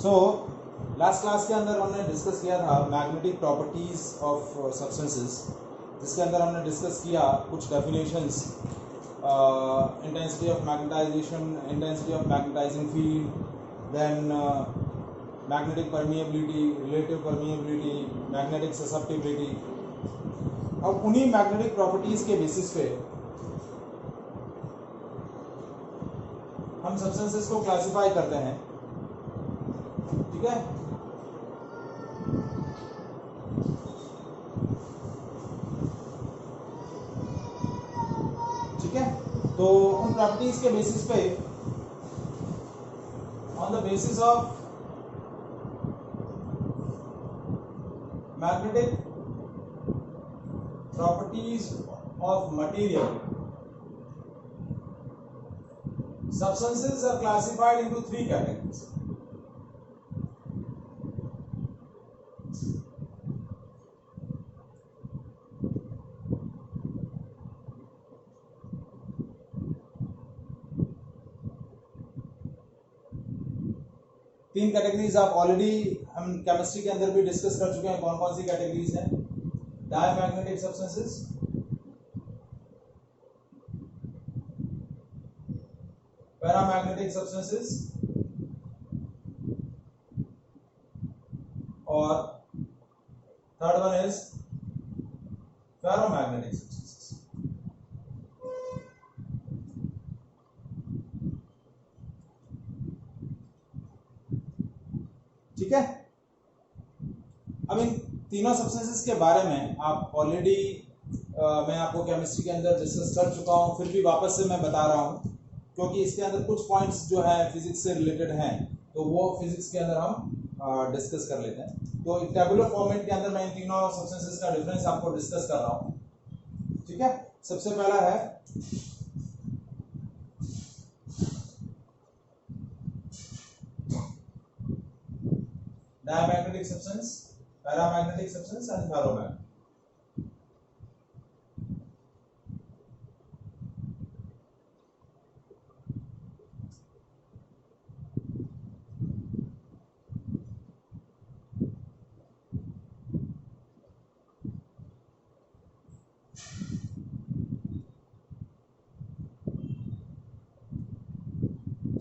So last class के अंदर हमने डिस्कस किया था मैग्नेटिक प्रॉपर्टीज ऑफ सब्सटेंसेस, जिसके अंदर हमने डिस्कस किया कुछ definitions, intensity of magnetization, intensity of magnetizing field, then magnetic permeability, relative permeability, magnetic susceptibility. अब उन्हीं मैग्नेटिक प्रॉपर्टीज के बेसिस पे हम सब्सटेंसेस को क्लासिफाई करते हैं, ठीक है। ठीक है, तो उन प्रॉपर्टीज के बेसिस पे, on the basis of magnetic properties of material, substances are classified into three categories. तीन कैटेगरीज आप ऑलरेडी हम केमिस्ट्री के अंदर भी डिस्कस कर चुके हैं। कौन कौन सी कैटेगरीज हैं? डायमैग्नेटिक सब्सटेंसेस, पैरामैग्नेटिक सब्सटेंसेस और third one is ferromagnetic substances. ठीक है, अब इन तीनों सब्सटेंसेस के बारे में आप ऑलरेडी मैं आपको केमिस्ट्री के अंदर डिस्कस कर चुका हूं, फिर भी वापस से मैं बता रहा हूं क्योंकि इसके अंदर कुछ पॉइंट्स जो है फिजिक्स से रिलेटेड हैं, तो वो फिजिक्स के अंदर हम डिस्कस कर लेते हैं। तो एक टेबुलर फॉर्मेट के अंदर मैं इन तीनों सब्सटेंसेस का डिफरेंस आपको डिस्कस कर रहा हूं। ठीक है, सबसे पहला है diamagnetic substance, paramagnetic substance and ferromagnetic.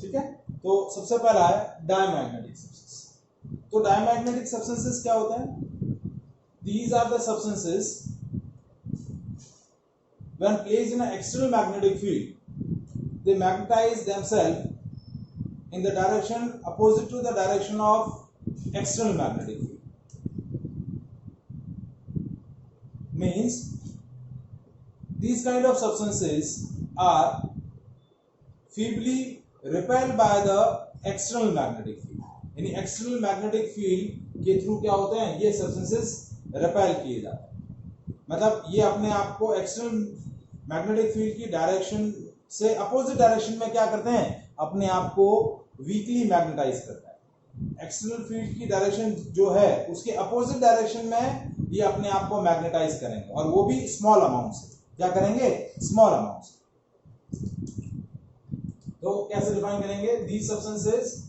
ठीक है, तो सबसे पहला है डायमैग्नेटिक सब्सटेंस। तो डायमैग्नेटिक सब्सटेंसेस क्या होते हैं? These are the substances when placed in an external magnetic field, they magnetize themselves in the direction opposite to the direction of external magnetic field. Means these kind of substances are feebly repelled by the external magnetic field. यानी external magnetic field के through क्या होते हैं? ये substances repel किए जाते हैं। मतलब ये अपने आप को एक्सटर्नल मैग्नेटिक फील्ड की डायरेक्शन से अपोजिट डायरेक्शन में क्या करते हैं? अपने आप को वीकली मैग्नेटाइज करता है। एक्सटर्नल फील्ड की डायरेक्शन जो है उसके अपोजिट डायरेक्शन में ये अपने आप को मैग्नेटाइज करेंगे, और वो भी स्मॉल अमाउंट से। क्या करेंगे? स्मॉल अमाउंट से। तो कैसे डिफाइन करेंगे? These substances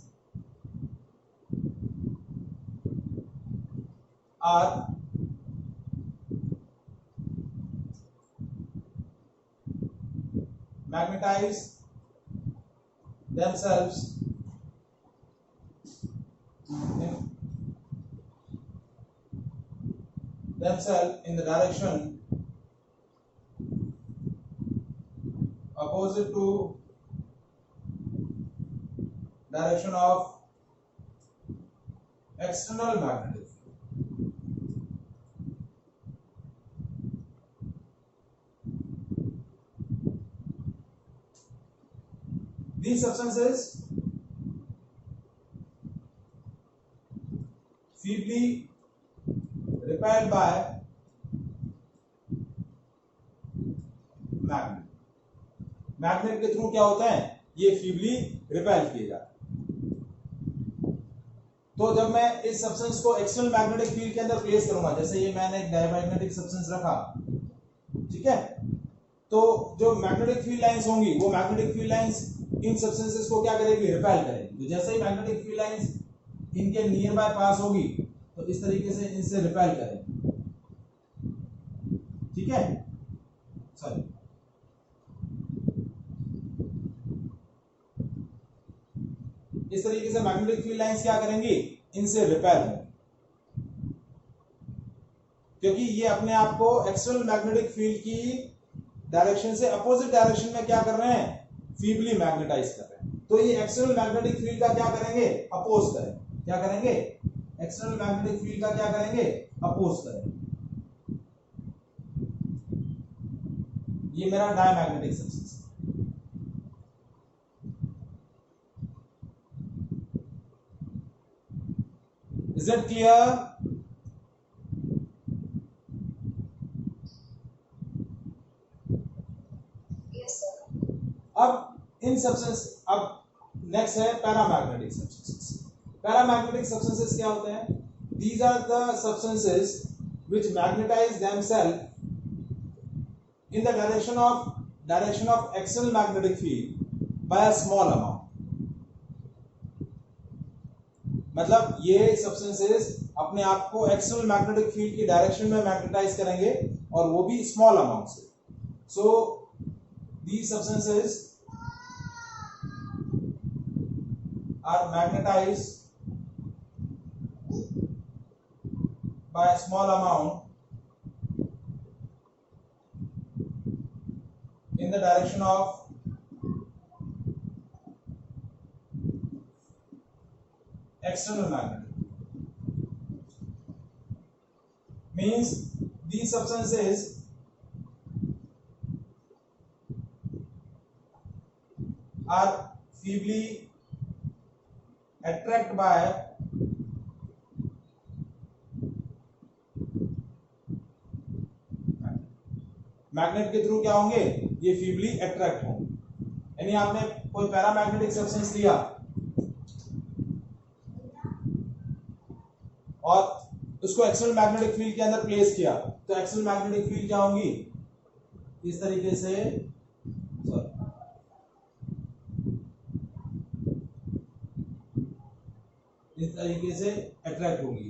are magnetize themselves in the direction opposite to direction of external magnetic. These substances feebly repelled by magnet. Magnet के थ्रू क्या होता है? ये फीबली रिपेल किए जाते हैं। तो जब मैं इस सब्सटेंस को एक्सटर्नल मैग्नेटिक फील्ड के अंदर प्लेस करूंगा, जैसे ये मैंने एक डायमैग्नेटिक सब्सटेंस रखा, ठीक है, तो जो मैग्नेटिक फील्ड लाइंस होंगी वो magnetic field lines in substances को क्या करेगी? रिपेल करेगी। तो जैसे ही मैग्नेटिक फील्ड लाइंस इनके नियर बाय पास होगी तो इस तरीके से इनसे रिपेल करेंगे, ठीक है। सॉरी, इस तरीके से मैग्नेटिक फील्ड लाइंस क्या करेंगी, इनसे रिपेल होंगी, क्योंकि ये अपने आप को एक्सटर्नल मैग्नेटिक फील्ड की डायरेक्शन से अपोजिट डायरेक्शन में क्या कर रहे हैं, फीबली मैग्नेटाइज कर रहे हैं। तो ये एक्सटर्नल मैग्नेटिक फील्ड का क्या करेंगे, अपोज करेंगे। क्या करेंगे, एक्सटर्नल मैग्नेटिक फील्ड का क्या करेंगे, अपोज करेंगे। ये मेरा डायमैग्नेटिक सब्सटेंस है। Is it clear? अब इन सब्सटेंस, अब नेक्स्ट है पैरामैग्नेटिक सब्सटेंसेस। पैरामैग्नेटिक सब्सटेंसेस क्या होते हैं? These are the substances which magnetize themselves in the direction of external magnetic field by a small amount. मतलब ये सब्सटेंसेस अपने आप को एक्सटर्नल मैग्नेटिक फील्ड की डायरेक्शन में मैग्नेटाइज करेंगे और वो भी स्मॉल अमाउंट से। सो these substances are magnetized by a small amount in the direction of external magnetic. Means these substances are feebly attracted by magnet के थ्रू क्या होंगे, ये फीबली अट्रैक्ट होंगे। यानी आपने कोई पैरामैग्नेटिक सब्सटेंस लिया और उसको एक्सटर्नल मैग्नेटिक फील्ड के अंदर प्लेस किया, तो एक्सटर्नल मैग्नेटिक फील्ड क्या होंगी, इस तरीके से अट्रैक्ट होगी।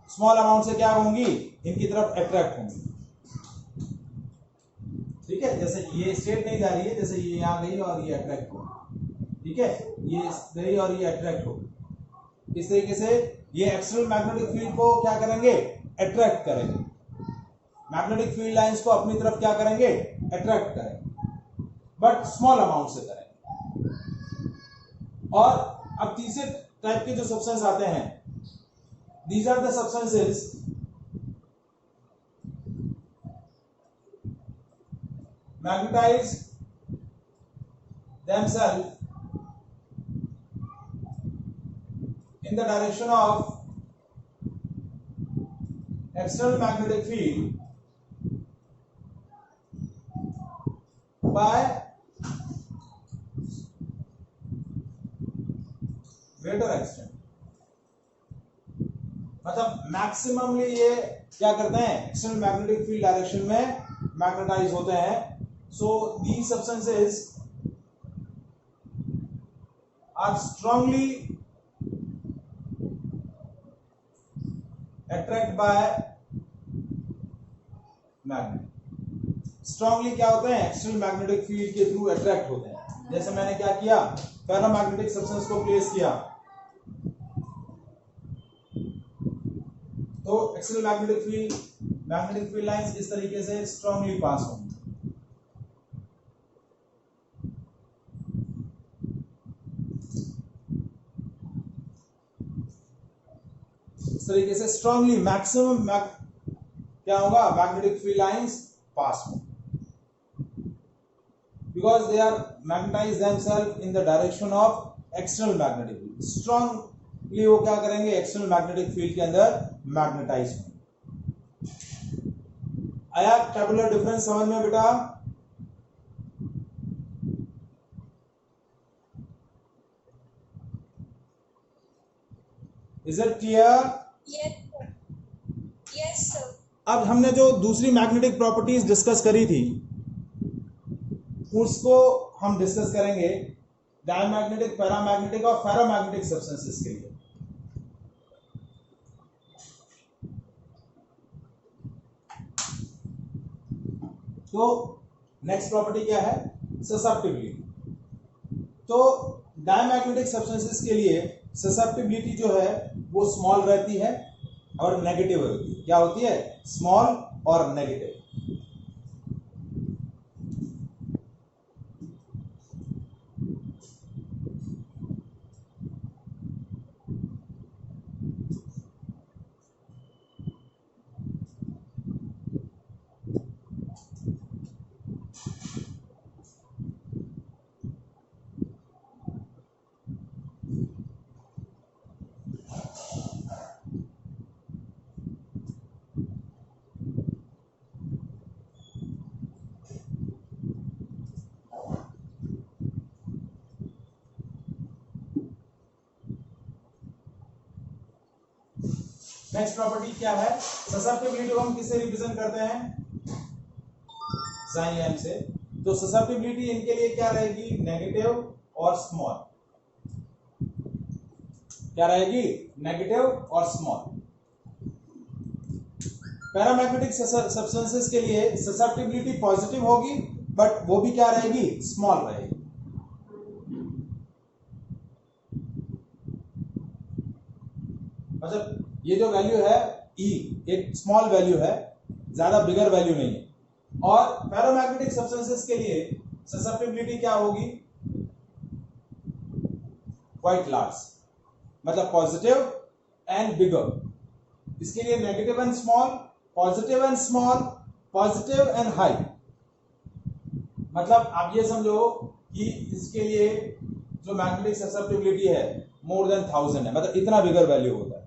स्मॉल अमाउंट से क्या होंगी, इनकी तरफ अट्रैक्ट होंगी, ठीक है। जैसे ये स्ट्रेट नहीं जा रही है, जैसे ये यहां गई और ये अट्रैक्ट हो, ठीक है, ये गई और ये अट्रैक्ट हो। इस तरीके से ये एक्सटर्नल मैग्नेटिक फील्ड को क्या करेंगे, अट्रैक्ट करेंगे। मैग्नेटिक फील्ड लाइंस को अपनी तरफ क्या करेंगे, अट्रैक्ट करेंगे, बट स्मॉल अमाउंट से करेंगे। और अब तीसरे टाइप के जो सब्सटेंस आते हैं, these are the substances magnetize themselves in the direction of external magnetic field by greater extent। मतलब मैक्सिममली ये क्या करते हैं, एक्सटर्नल मैग्नेटिक फील्ड डायरेक्शन में मैग्नेटाइज होते हैं। So these substances are strongly attract by magnet. Strongly क्या होते हैं, एक्सटर्नल मैग्नेटिक फील्ड के थ्रू अट्रैक्ट होते हैं। जैसे मैंने क्या किया, पैरामैग्नेटिक सब्सटेंस को प्लेस किया, तो एक्सटर्नल मैग्नेटिक फील्ड लाइंस इस तरीके से स्ट्रांगली पास होंगी। इस तरीके से स्ट्रांगली मैक्सिमम क्या होगा, मैग्नेटिक फील्ड लाइंस पास होंगी, because they are magnetize themselves in the direction of external magnetic field. Strongly वो क्या करेंगे, एक्सटर्नल मैग्नेटिक फील्ड के अंदर मैग्नेटाइज होंगे। आया टेबुलर डिफरेंस समझ में बेटा? Is it clear? Yes sir. अब हमने जो दूसरी मैग्नेटिक प्रॉपर्टीज डिस्कस करी थी, उसको हम डिस्कस करेंगे डायमैग्नेटिक, पैरामैग्नेटिक और फेरोमैग्नेटिक सब्सटेंसेस के लिए। तो नेक्स्ट प्रॉपर्टी क्या है? ससेप्टिबिलिटी। तो डायमैग्नेटिक सब्सटेंसेस के लिए ससेप्टिबिलिटी जो है वो स्मॉल रहती है और नेगेटिव होती है। क्या होती है? स्मॉल और नेगेटिव। नेक्स्ट प्रॉपर्टी क्या है? ससेप्टिबिलिटी को हम किससे रिप्रेजेंट करते हैं? साइन एम से। तो ससेप्टिबिलिटी इनके लिए क्या रहेगी? नेगेटिव और स्मॉल। क्या रहेगी? नेगेटिव और स्मॉल। पैरामैग्नेटिक सब्सटेंसेस के लिए ससेप्टिबिलिटी पॉजिटिव होगी, बट वो भी क्या रहेगी? स्मॉल रहेगी। मतलब ये जो वैल्यू है E एक स्मॉल वैल्यू है, ज्यादा बिगर वैल्यू नहीं है। और फेरोमैग्नेटिक सब्सटेंसेस के लिए ससेप्टिबिलिटी क्या होगी? क्वाइट लार्ज, मतलब पॉजिटिव एंड बिगर। इसके लिए negative and small, positive and small, positive and high. मतलब आप ये समझो कि इसके लिए जो मैग्नेटिक ससेप्टिबिलिटी है मोर देन 1000 है, मतलब इतना बिगर वैल्यू होता है।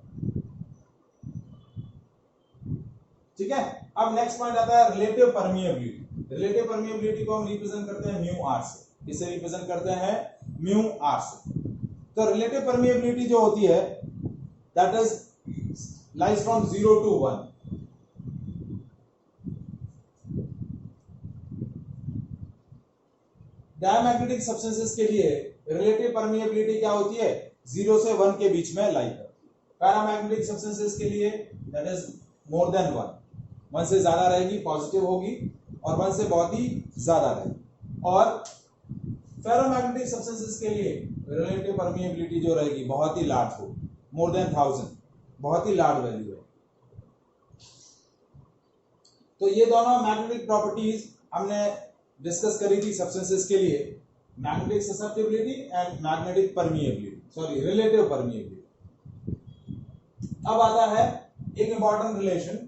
ठीक है। अब नेक्स्ट पॉइंट आता है रिलेटिव परमिएबिलिटी। रिलेटिव परमिएबिलिटी को हम रिप्रेजेंट करते हैं म्यू आर से। इसे रिप्रेजेंट करते हैं म्यू आर से। तो रिलेटिव परमिएबिलिटी जो होती है that is lies from 0 to 1। Diamagnetic substances के लिए रिलेटिव परमिएबिलिटी क्या होती है? 0 से 1 के बीच में लाई करती है। पैरामैग्नेटिक सब्सटेंसेस के लिए दैट इज मोर देन 1। 1 से ज्यादा रहेगी, पॉजिटिव होगी, और 1 से बहुत ही ज्यादा रहेगी। और फेरोमैग्नेटिक सब्सटेंसेस के लिए रिलेटिव परमिएबिलिटी जो रहेगी बहुत ही लार्ज होगी, मोर देन 1000, बहुत ही लार्ज वैल्यू है। तो ये दोनों मैग्नेटिक प्रॉपर्टीज हमने डिस्कस करी थी सब्सटेंसेस के लिए, magnetic susceptibility and magnetic permeability, sorry relative permeability. अब आता है एक इंपॉर्टेंट रिलेशन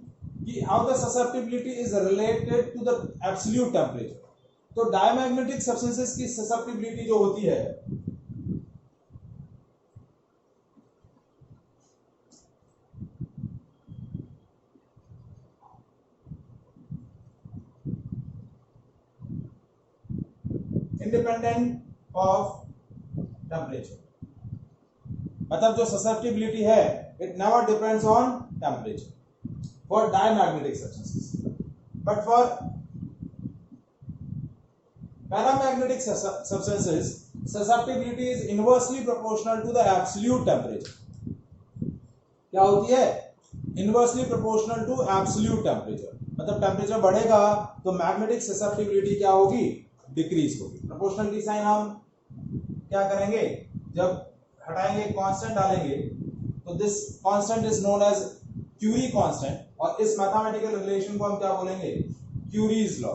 कि how the susceptibility is related to the absolute temperature. तो डायमैग्नेटिक सब्सटेंसेस की ससेप्टिबिलिटी जो होती है इंडिपेंडेंट ऑफ टेम्परेचर, मतलब जो ससेप्टिबिलिटी है it never depends on temperature for diamagnetic substances, but for paramagnetic substances susceptibility is inversely proportional to the absolute temperature। क्या होती है? inversely proportional to absolute temperature, मतलब टेम्परेचर बढ़ेगा तो मैग्नेटिक ससेप्टिबिलिटी क्या होगी? डिक्रीज होगी। प्रोपोर्शनलिटी साइन हम क्या करेंगे? जब हटाएंगे कांस्टेंट डालेंगे तो this constant is known as Curie constant, और इस मैथमेटिकल रिलेशन को हम क्या बोलेंगे? Curie's law.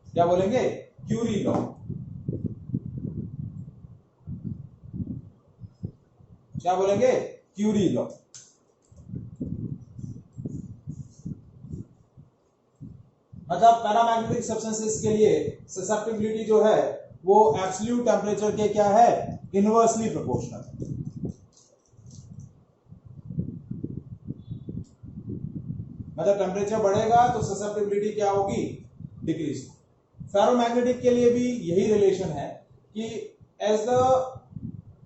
क्या बोलेंगे? Curie law. क्या बोलेंगे? Curie law. मतलब पैरामैग्नेटिक सब्सटेंसेस के लिए ससेप्टिबिलिटी जो है वो एब्सोल्यूट टेम्परेचर के क्या है? Inversely proportional. मतलब टेम्परेचर बढ़ेगा तो ससेप्टिबिलिटी क्या होगी? डिक्रीज। फेरोमैग्नेटिक के लिए भी यही रिलेशन है कि एज द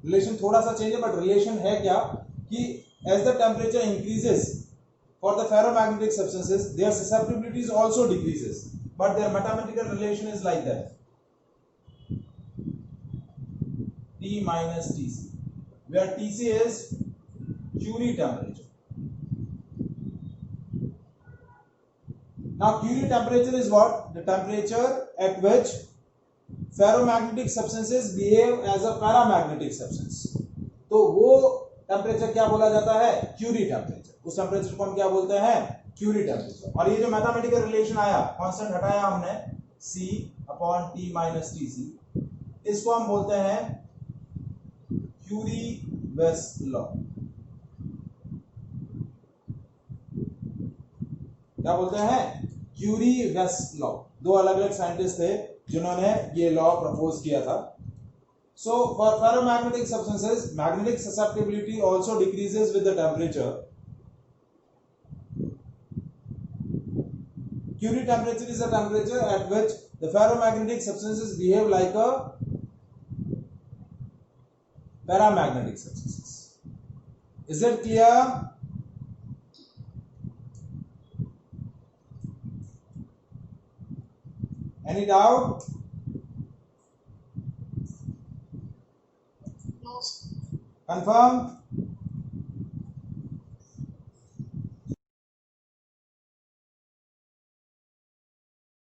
रिलेशन थोड़ा सा चेंज है, बट रिलेशन है क्या कि as the temperature increases for the ferromagnetic substances their susceptibilities also decreases, but their mathematical relation is like that. T minus Tc, where Tc is Curie temperature. Now Curie temperature is what? The temperature at which ferromagnetic substances behave as a paramagnetic substance. तो वो temperature क्या बोला जाता है? Curie temperature. उस temperature को हम क्या बोलते हैं? Curie temperature. और ये जो मैथमेटिकल रिलेशन आया, कांस्टेंट हटाया हमने, C upon T minus Tc, इसको हम बोलते हैं क्यूरी-वेस लॉ. क्या बोलते हैं? क्यूरी-वेस लॉ. दो अलग अलग साइंटिस्ट थे जिन्होंने ये लॉ प्रपोज किया था. So for ferromagnetic substances, magnetic susceptibility also decreases with the temperature. Curie temperature is the temperature at which the ferromagnetic substances behave like a paramagnetic substances. Is it clear? Any doubt? No. Confirm?